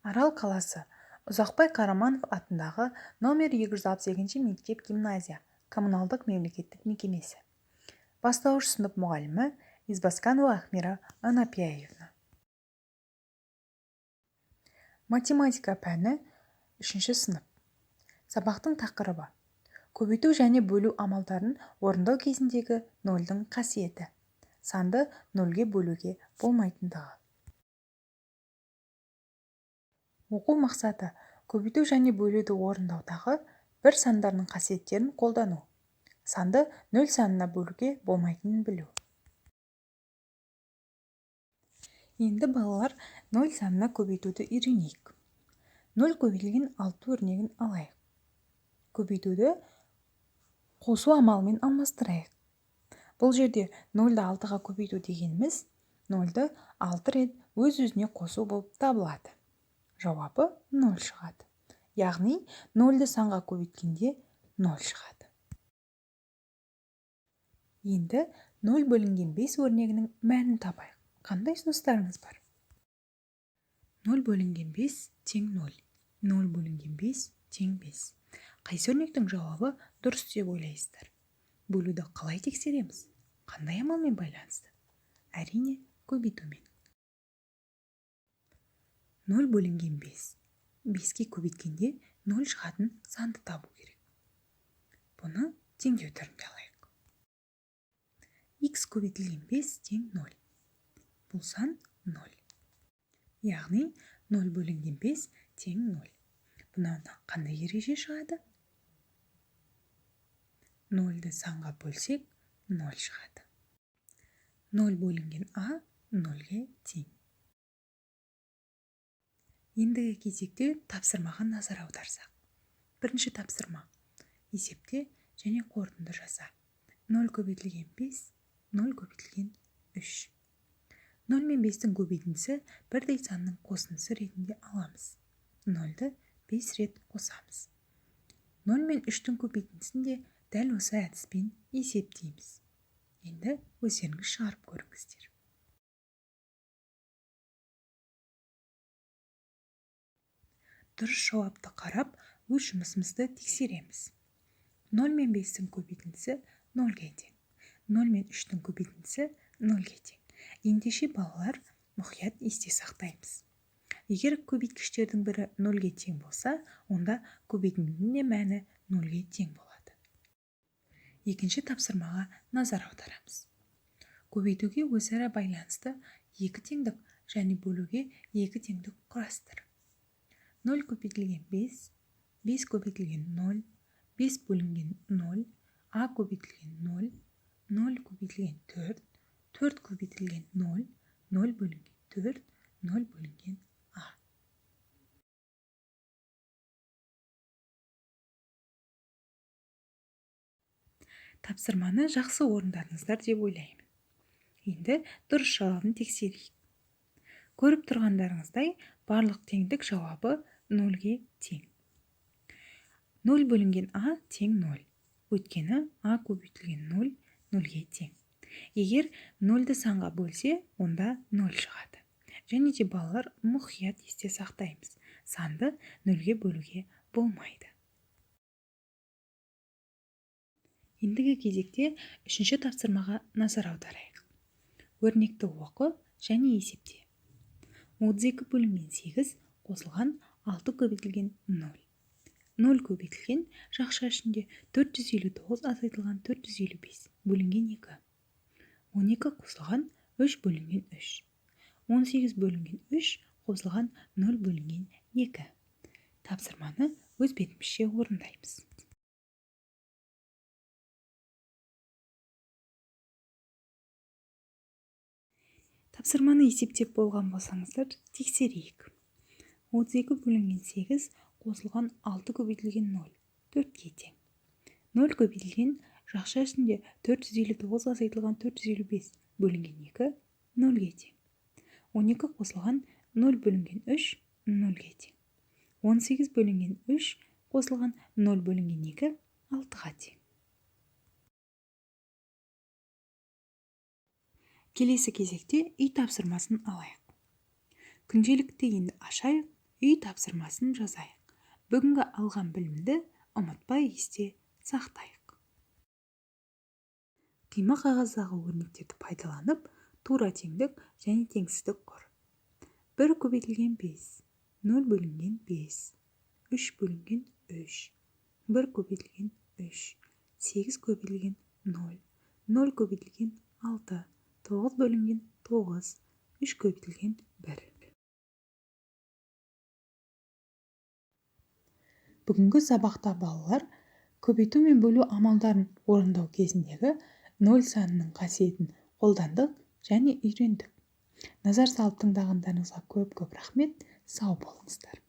Арал қаласы Ұзақбай Қараманов атындағы номер 262 мектеп-гимназия коммуналдық мемлекеттік мекемесі. Бастауыш сынып мұғалімі Избасканова Ахмира Анапияевна. Математика пәні 3 сынып. Сабақтың тақырыбы: көбейту және бөлу амалдарын орындау кезіндегі нөлдің қасиеті. Санды нөлге бөлуге болмайтындығы. Оқу мақсаты: көбейту және бөлуді орындаудағы бір сандарының қасиеттерін қолдану. Санды нөл санына бөлуге болмайтынын білу. Енді балалар нөл санына көбейтуді үйренейік. 0 көбейтілген 6 өрнегін алайық. Көбейтуді қосу амалымен алмастырайық. Бұл жерде 0-ді 6-ға көбейту дегеніміз 0-ді 6 рет өз-өзіне қосу болып табылады. Жауабы 0 шығады. Яғни 0-ді санға көбейткенде 0 шығады. Енді 0 бөлінген 5 өрнегінің мәнін табайық. Қандай ұсыныстарыңыз бар? 0 бөлінген 5 тең 0. 0 бөлінген 5 тең 5. Қайсы өрнектің жауабы дұрыс деп ойлайсыздар? Бөлуді қалай тексереміз? Қандай амалмен байланысты? Әрине, көбейтумен. 0 бөлінген 5. 5-ке көбейткенде 0 шығатын санды табу керек. Бұны теңдеу түрінде алайық. X көбейтілген 5 тең 0. Бұл сан 0. Яғни 0 бөлінген 5 тең 0. Бұнан қандай ереже шығады? 0-ді санға бөлсек 0 шығады. 0 бөлінген А 0-ге тең. Ендігі кезекте тапсырмаға назар аударсақ. Бірінші тапсырма: есепте және қорытынды жаса. 0 көбейтілген 5, 0 көбейтілген 3. 0 мен 5-тің көбейтіндісі бірдей санның қосындысы ретінде аламыз. 0-ді 5 рет қосамыз. 0 мен 3-тің көбейтіндісін де дәл осы әдіспен есептейміз. Енді өздеріңіз шығарып көріңіздер. Дұрыс жауапты қарап, өз жұмысымызды тексереміз. 0 мен 5-тің көбейтіндісі 0-ге тең. 0 мен 3-тің көбейтіндісі 0-ге тең. Ендеше балалар, мұқият есте сақтаймыз. Егер көбейткіштердің бірі 0-ге тең болса, онда көбейтіндінің де мәні 0-ге тең болады. Екінші тапсырмаға назар аударамыз. Көбейтуге өзара байланысты 2 теңдік және бөлуге 2 теңдік құрастыр. 0 көбейтілген 5, 5 көбейтілген 0, 5 бөлінген 0, А көбейтілген 0, 0 көбейтілген 4, 4 көбейтілген 0, 0 бөлінген 4, 0 бөлінген А. Тапсырманы жақсы орындадыңыздар деп ойлаймын. Енді дұрыс жауабын тексерейік. Көріп тұрғандарыңыздай, барлық теңдік жауабы 0-ге тең. 0 бөлінген А тең 0. Өйткені А көбейтілген 0, 0-ге тең. Егер 0-ді санға бөлсе, онда 0 шығады. Және де балалар, мұқият есте сақтаймыз. Санды 0-ге бөлуге болмайды. Ендігі кезекте 3-ші тапсырмаға назар аударайық. Өрнекті оқы және есепте. 32 бөлінген 8 қосылған 6 көбейтілген 0. 0 көбейтілген жақша ішінде 459 азайтылған 455 бөлінген 2. 12 қосылған 3 бөлінген 3. 18 бөлінген 3 қосылған 0 бөлінген 2. Тапсырманы өз бетімізше орындаймыз. Тапсырманы есептеп болған болсаңыздар, тексерейік. 32 бөлінген 8 қосылған 6 көбейтілген 0, 4-ге тең. 0 көбейтілген жақша ішінде 459 азайтылған 455 бөлінген 2, 0-ге тең. 12 қосылған 0 бөлінген 3, 0-ге тең. 18 бөлінген 3 қосылған 0 бөлінген 2, 6-ға тең. Келесі кезекте үй тапсырмасын алайық. Күнделікті енді ашайық үй тапсырмасын жазайық. Бүгінгі алған білімді ұмытпай есте сақтайық. Қима қағаздағы өрнектерді пайдаланып, тура теңдік және теңсіздік құр. 1 көбейтілген 5, 0 бөлінген 5, 3 бөлінген 3, 1 көбейтілген 3, 8 көбейтілген 0, 0 көбейтілген 6, 9 бөлінген 9, 3 көбейтілген 1. Бүгінгі сабақта балалар көбейту мен бөлу амалдарын орындау кезіндегі 0 санының қасиетін қолдандық және үйрендік. Назар салып тыңдағандарыңызға көп рахмет. Сау болыңыздар.